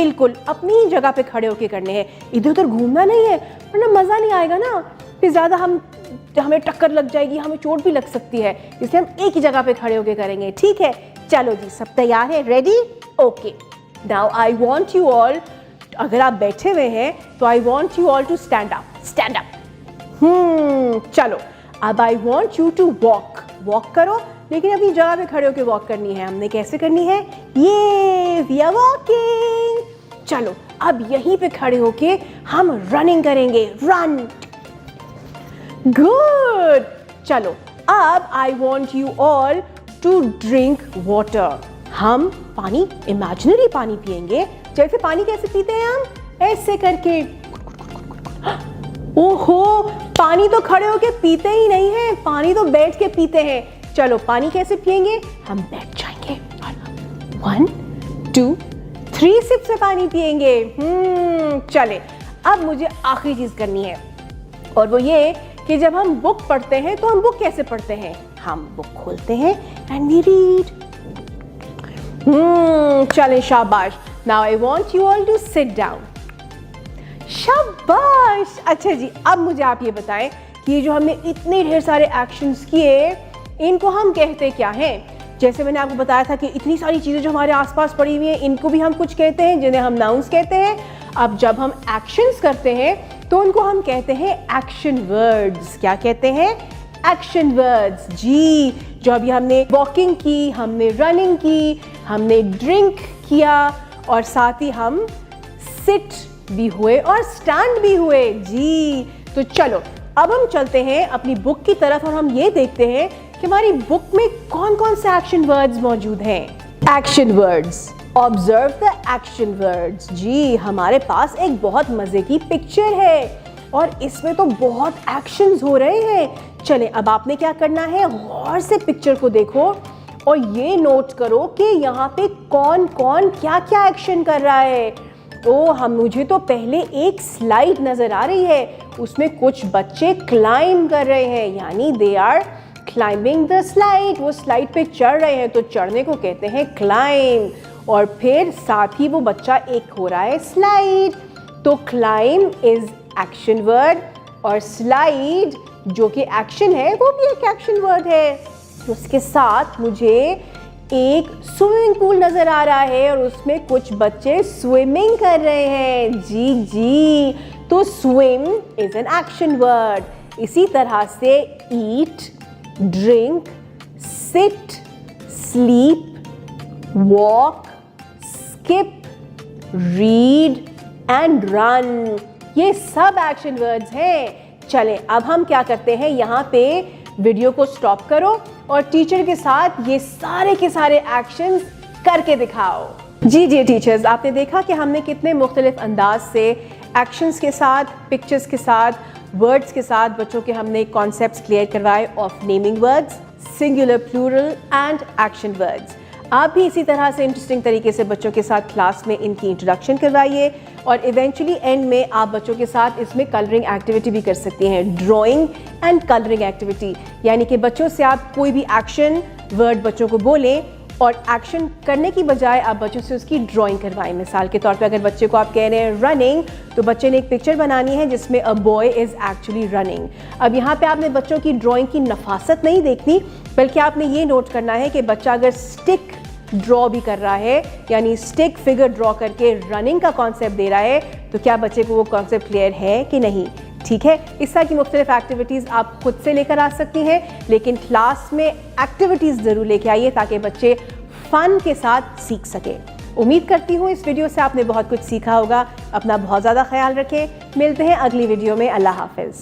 बिल्कुल अपनी जगह पे खड़े होके करने हैं, इधर उधर घूमना नहीं है, वरना मज़ा नहीं आएगा ना, फिर ज़्यादा हमें टक्कर लग जाएगी, हमें चोट भी लग सकती है, इसलिए हम एक ही जगह पे खड़े होके करेंगे। ठीक है, चलो जी, सब तैयार है? Ready? Okay, now I want you all, अगर आप बैठे हुए हैं तो I want you all to stand up, stand up. चलो, अब I want you to walk, walk करो, लेकिन अपनी जगह पे खड़े होके वॉक करनी है। हमने कैसे करनी है? ये वी आर वॉकिंग। चलो, अब यहीं पे खड़े होके हम रनिंग करेंगे, रन। गुड। चलो, अब I want you all to drink water. हम पानी, इमेजिनरी पानी पिएंगे। जैसे पानी कैसे पीते हैं हम? ऐसे करके। ओहो, पानी तो खड़े होके पीते ही नहीं है, पानी तो बैठ के पीते हैं। चलो, पानी कैसे पिएंगे? हम बैठ जाएंगे और 1 2 3 सिप से पानी पिएंगे। चले, अब मुझे आखिरी चीज करनी है, और वो ये कि जब हम बुक पढ़ते हैं तो हम बुक कैसे पढ़ते हैं? हम बुक खोलते हैं एंड वी रीड। चले, शाबाश। Now I want you all to sit down. शाबाश। अच्छा जी, अब मुझे आप ये बताएं कि ये जो हमने इतने ढेर सारे एक्शंस किए, इनको हम कहते क्या हैं? जैसे मैंने आपको बताया था कि इतनी सारी चीज़ें जो हमारे आसपास पड़ी हुई हैं, इनको भी हम कुछ कहते हैं, जिन्हें हम नाउन्स कहते हैं। अब जब हम एक्शंस करते हैं तो उनको हम कहते हैं एक्शन वर्ड्स। क्या कहते हैं? Action words. जी, जो अभी हमने वॉकिंग की, हमने रनिंग की, हमने ड्रिंक किया, और साथ ही हम सिट भी हुए और स्टैंड भी हुए। जी, तो चलो, अब हम चलते हैं अपनी बुक की तरफ और हम ये देखते हैं कि हमारी बुक में कौन कौन से एक्शन वर्ड्स मौजूद हैं। Action words, observe the action words. जी, हमारे पास एक बहुत मजे की पिक्चर है और इसमें तो बहुत एक्शंस हो रहे हैं। चले, अब आपने क्या करना है? गौर से पिक्चर को देखो और ये नोट करो कि यहाँ पे कौन कौन क्या क्या एक्शन कर रहा है। मुझे तो पहले एक स्लाइड नजर आ रही है, उसमें कुछ बच्चे क्लाइंब कर रहे हैं, यानी they are climbing the slide. वो स्लाइड पे चढ़ रहे हैं, तो चढ़ने को कहते हैं क्लाइंब। और फिर साथ ही वो बच्चा एक हो रहा है स्लाइड, तो क्लाइंब इज एक्शन वर्ड, और स्लाइड जो कि एक्शन है वो भी एक एक्शन वर्ड है। उसके साथ मुझे एक स्विमिंग पूल नजर आ रहा है और उसमें कुछ बच्चे स्विमिंग कर रहे हैं। जी जी, तो swim is an action word. इसी तरह से eat, drink, sit, sleep, walk, skip, read and run, ये सब एक्शन वर्ड्स हैं। चलें, अब हम क्या करते हैं, यहाँ पे वीडियो को स्टॉप करो और टीचर के साथ ये सारे के सारे एक्शंस करके दिखाओ। जी जी टीचर्स, आपने देखा कि हमने कितने मुख्तलिफ अंदाज से एक्शंस के साथ, पिक्चर्स के साथ, वर्ड्स के साथ बच्चों के हमने कॉन्सेप्ट्स क्लियर करवाए of naming words, singular, plural and action words. आप भी इसी तरह से इंटरेस्टिंग तरीके से बच्चों के साथ क्लास में इनकी इंट्रोडक्शन करवाइए और इवेंचुअली एंड में आप बच्चों के साथ इसमें कलरिंग एक्टिविटी भी कर सकती हैं, ड्राइंग एंड कलरिंग एक्टिविटी। यानी कि बच्चों से आप कोई भी एक्शन वर्ड बच्चों को बोलें और एक्शन करने की बजाय आप बच्चों से उसकी ड्राइंग करवाएं। मिसाल के तौर पे अगर बच्चे को आप कह रहे हैं रनिंग, तो बच्चे ने एक पिक्चर बनानी है जिसमें a boy is actually running. अब यहाँ पे आपने बच्चों की ड्राइंग की नफासत नहीं देखनी, बल्कि आपने ये नोट करना है कि बच्चा अगर स्टिक ड्रॉ भी कर रहा है, यानी स्टिक फिगर ड्रॉ करके रनिंग का कॉन्सेप्ट दे रहा है, तो क्या बच्चे को वो कॉन्सेप्ट क्लियर है कि नहीं। ठीक है, इस तरह की मुख्तलिफ एक्टिविटीज़ आप खुद से लेकर आ सकती हैं, लेकिन क्लास में एक्टिविटीज़ ज़रूर लेके आइए ताकि बच्चे फ़न के साथ सीख सकें। उम्मीद करती हूँ इस वीडियो से आपने बहुत कुछ सीखा होगा। अपना बहुत ज़्यादा ख्याल रखें, मिलते हैं अगली वीडियो में। अल्लाह हाफ़िज़।